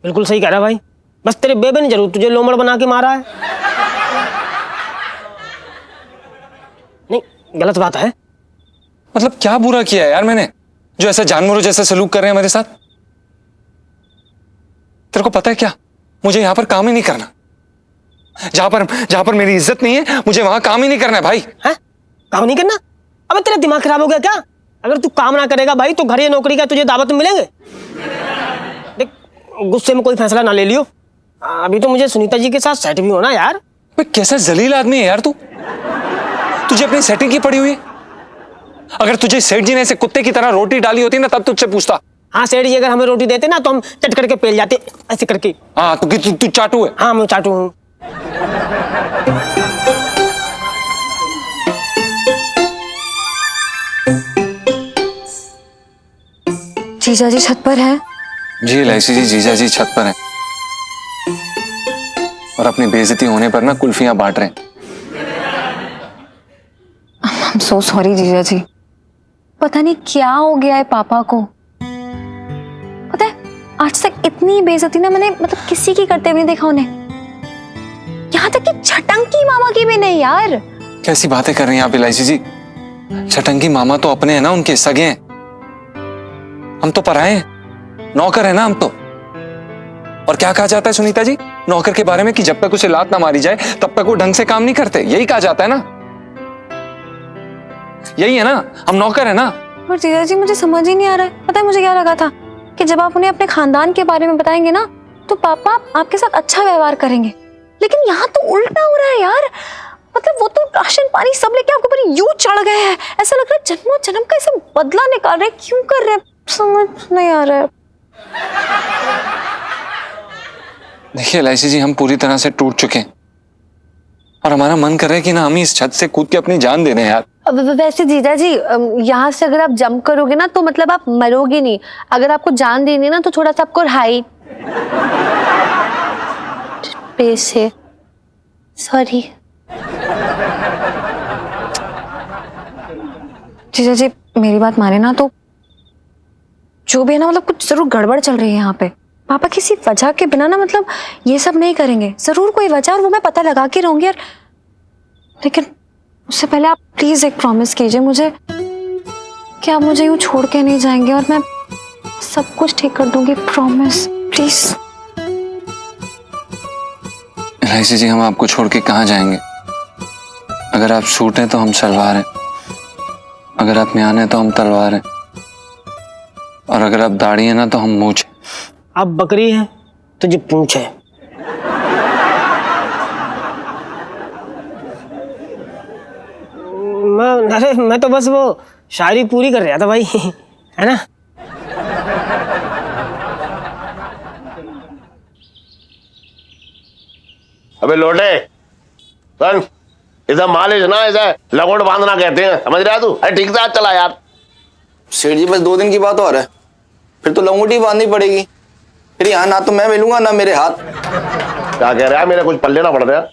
बिल्कुल सही कह रहा भाई, बस तेरे बेबे ने जरूर तुझे लोमड़ बना के मारा है। नहीं, गलत बात है। मतलब क्या बुरा किया है यार मैंने, जो ऐसा जानवरों जैसा सलूक कर रहे हैं मेरे साथ? तेरे को पता है क्या, मुझे यहां पर काम ही नहीं करना। जहां पर मेरी इज्जत नहीं है, मुझे वहां काम ही नहीं करना है भाई। हैं? काम नहीं करना? अबे तेरा दिमाग खराब हो गया क्या? अगर तू काम ना करेगा भाई तो घर या नौकरी का तुझे दावत मिलेंगे। देख, गुस्से में कोई फैसला ना ले लियो। अभी तो मुझे सुनीता जी के साथ सेट भी होना यार। कैसा जलील आदमी है यार तू, तुझे अपनी सेटिंग की पड़ी हुई है। अगर तुझे सेठ जी ने ऐसे कुत्ते की तरह रोटी डाली होती ना तब तुझसे पूछता। हाँ, सेठ जी अगर हमें रोटी देते ना तो हम चट करके पेल जाते, ऐसे करके। हाँ तो तू चाटू है। हाँ मैं चाटू हूँ। जीजा जी छत पर है। जी एलआईसी जी, जीजा जी छत पर हैं और अपनी बेइज्जती होने पर ना कुल्फियां बांट रहे हैं। I'm so sorry जीजा जी, पता नहीं क्या हो गया है पापा को। पता है आज तक इतनी बेइज्जती ना मैंने मतलब किसी की करते हुए नहीं देखा उन्हें, यहाँ तक कि छटंकी मामा की भी नहीं यार। कैसी बातें कर रही हैं आप एलआईसी जी? छटंकी मामा तो अपने हैं ना, उनके सगे हैं। हम तो पराए हैं, नौकर है ना हम तो। और क्या कहा जाता है सुनीता जी नौकर के बारे में कि जब तक उसे लात ना मारी जाए तब तक वो ढंग से काम नहीं करते, यही कहा जाता है ना, यही है ना, हम नौकर है ना। पर जीजा जी मुझे समझ ही नहीं आ रहा है। पता है मुझे क्या लगा था कि जब आप उन्हें अपने खानदान के बारे में बताएंगे ना तो पापा आपके साथ अच्छा व्यवहार करेंगे, लेकिन यहाँ तो उल्टा हो रहा है यार। मतलब वो तो राशन पानी सब लेके आपके ऊपर यूं चढ़ गए हैं, ऐसा लग रहा है जन्मों जन्म का ऐसा बदला निकाल रहे हैं। क्यों कर रहे हैं समझ नहीं आ रहा है। देखिए एलआईसी जी, हम पूरी तरह से टूट चुके हैं और हमारा मन कर रहा है कि ना हम इस छत से कूद के अपनी जान दे दें यार। वैसे जीजा जी यहाँ से अगर आप जंप करोगे ना तो मतलब आप मरोगे नहीं। अगर आपको जान देनी है ना तो थोड़ा सा आपको हाइट पे से, सॉरी जीजा जी मेरी बात माने ना तो जो भी है ना मतलब कुछ जरूर गड़बड़ चल रही है यहाँ पे। पापा किसी वजह के बिना ना मतलब ये सब नहीं करेंगे, जरूर कोई वजह और वो मैं पता लगा के रहूंगी यार। लेकिन उससे पहले आप प्लीज एक प्रॉमिस कीजिए मुझे कि आप मुझे यूं छोड़ के नहीं जाएंगे और मैं सब कुछ ठीक कर दूंगी, प्रॉमिस प्लीज। एलआईसी जी, हम आपको छोड़ के कहाँ जाएंगे? अगर आप सूट हैं तो हम सलवार हैं, अगर आप म्यान हैं तो हम तलवार हैं, और अगर आप दाढ़ी हैं ना तो हम मूंछ। आप बकरी है तुझे पूछ है। मैं तो बस वो शायरी पूरी कर रहा था भाई, है ना। अबे लोटे सन, इधर मालिश ना इसे लगोट बांधना कहते हैं, समझ रहा तू? अरे ठीक से हाथ चला यार। सेठ जी बस 2 दिन की बात हो रहा है, फिर तो लंगोटी बांधनी पड़ेगी। फिर यहाँ ना तो मैं मिलूंगा ना मेरे हाथ। क्या कह रहा है? मेरे कुछ पल्ले ना पड़ रहे हैं।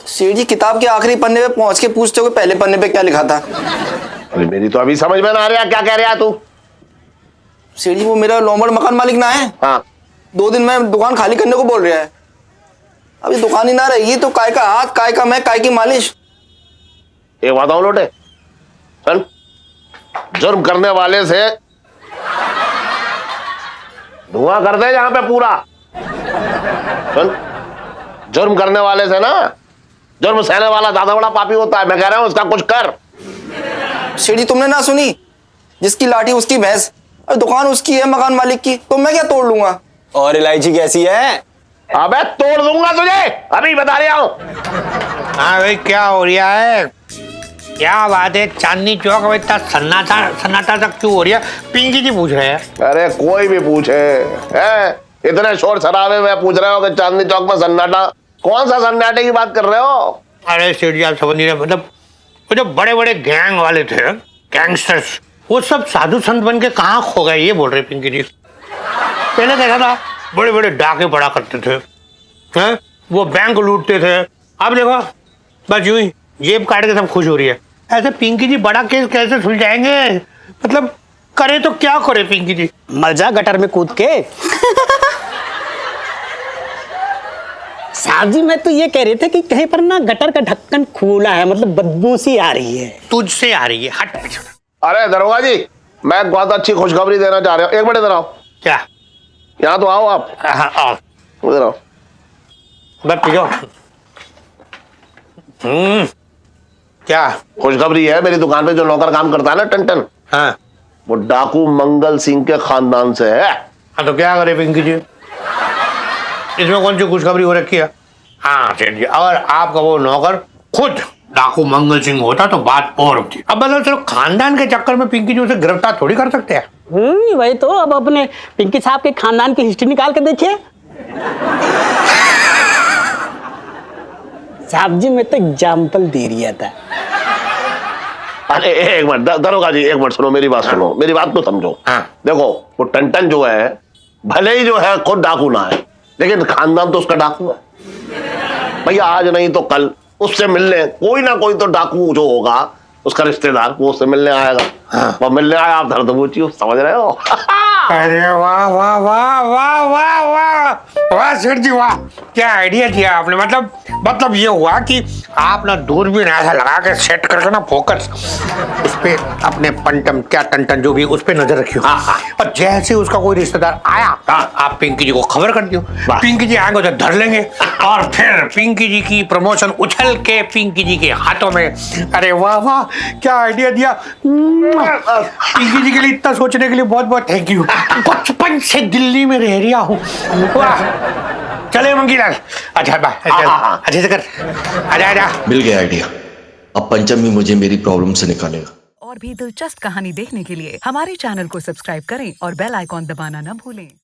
सेठ जी किताब के आखिरी पन्ने पे पहुंच के पूछते हो कि पहले पन्ने पे क्या लिखा था। अरे मेरी तो अभी समझ में ना आ रहा क्या कह रहा तू। सेठ जी वो मेरा लोमड़ मकान मालिक ना है। हाँ 2 दिन में दुकान खाली करने को बोल रहा है। अभी दुकान ही ना रहेगी तो काय का हाथ, काय का मैं, काय की मालिश। एक बात बताऊं लोटे, चल जुर्म करने वाले से धुआं कर दे जहां पे पूरा। चल जुर्म करने वाले से ना जुर्म सहने वाला ज्यादा बड़ा पापी होता है। मैं कह रहा हूं उसका कुछ कर। सेठ जी तुमने ना सुनी, जिसकी लाठी उसकी भैंस। अब दुकान उसकी है मकान मालिक की, तो मैं क्या तोड़ लूंगा। और इलायची कैसी है? अबे तोड़ दूंगा तुझे, अभी बता रहा हूं। हाँ भाई क्या हो रहा है? क्या बात है? चांदनी चौक में इतना सन्नाटा तक क्यों हो रहा है? पिंकी जी पूछ रहे हैं। अरे कोई भी पूछे है, इतने शोर शराबे में पूछ रहे हो कि चांदनी चौक में सन्नाटा? कौन सा सन्नाटे की बात कर रहे हो? अरे सेठ जी आप समझ नहीं रहे, मतलब वो जो बड़े बड़े गैंग वाले थे, गैंगस्टर्स, वो सब साधु संत बन के कहाँ खो गए ये बोल रहे पिंकी जी। पहले देखा था बड़े बड़े डाके पड़ा करते थे, हैं? वो बैंक लूटते थे। अब देखो बस यूं ही जेब काट के सब खुश हो रही है। ऐसे पिंकी जी बड़ा केस कैसे सुलझाएंगे? मतलब करे तो क्या करे पिंकी जी? मर जा गटर में कूद के। साहब जी मैं तो ये कह रहे थे कि कहीं पर ना गटर का ढक्कन खुला है, मतलब बदबू सी आ रही है। तुझसे आ रही है, हट पीछे। अरे दरोगा जी, मैं बहुत अच्छी खुशखबरी देना चाह रहा हूँ। एक मिनट इधर आओ। क्या? यहाँ तो आओ आप। आओ इधर आओ। बस पीछो। क्या खुशखबरी है, मेरी दुकान पे जो नौकर काम करता है ना टन, हाँ वो डाकू मंगल सिंह के खानदान से है। हाँ तो क्या करे पिंकी जी, इसमें कौन सी खुशखबरी हो रखी है? हाँ सेठ जी, अगर आपका वो नौकर खुद डाकू मंगल सिंह होता तो बात और होती। अब मतलब चलो खानदान के चक्कर में पिंकी जी उसे गिरफ्तार थोड़ी कर सकते हैं। वही तो, अब अपने पिंकी साहब के खानदान की हिस्ट्री निकाल के देखिए। साहब जी मैं तो एग्जाम्पल दे रहा था। अरे एक मिनट दरोगा जी, एक मिनट सुनो, मेरी बात सुनो, मेरी बात तो समझो। हाँ। देखो वो टन जो है, भले ही जो है खुद डाकू ना है, लेकिन खानदान तो उसका डाकू है। भैया आज नहीं तो कल उससे मिलने कोई ना कोई तो डाकू जो होगा, उसका रिश्तेदार, वो उससे मिलने आएगा। हाँ। वो मिलने आया, आप दर्द पूछिए, समझ रहे हो? अरे वाह वाह वाह वाह वाह वाह वाह सेठ जी वाह, क्या आइडिया दिया आपने। मतलब ये हुआ कि आप ना दूरबीन ऐसा लगा के सेट करके ना फोकस उस पे अपने पंटम क्या टन जो भी उस पे नजर रखियो। और जैसे उसका कोई रिश्तेदार आया आप पिंकी जी को खबर कर दियो। पिंकी जी आएंगे तो धर लेंगे और फिर पिंकी जी की प्रमोशन उछल के पिंकी जी के हाथों में। अरे वाह वाह क्या आइडिया दिया। पिंकी जी के लिए इतना सोचने के लिए बहुत बहुत थैंक यू। बचपन से दिल्ली में रह रहा हूँ। वाह चले मंगीलाल, अच्छा बाय, अच्छे से कर, आजा। मिल गया आइडिया। अब पंचम ही मुझे मेरी प्रॉब्लम से निकालेगा। और भी दिलचस्प कहानी देखने के लिए हमारे चैनल को सब्सक्राइब करें और बेल आइकॉन दबाना न भूलें।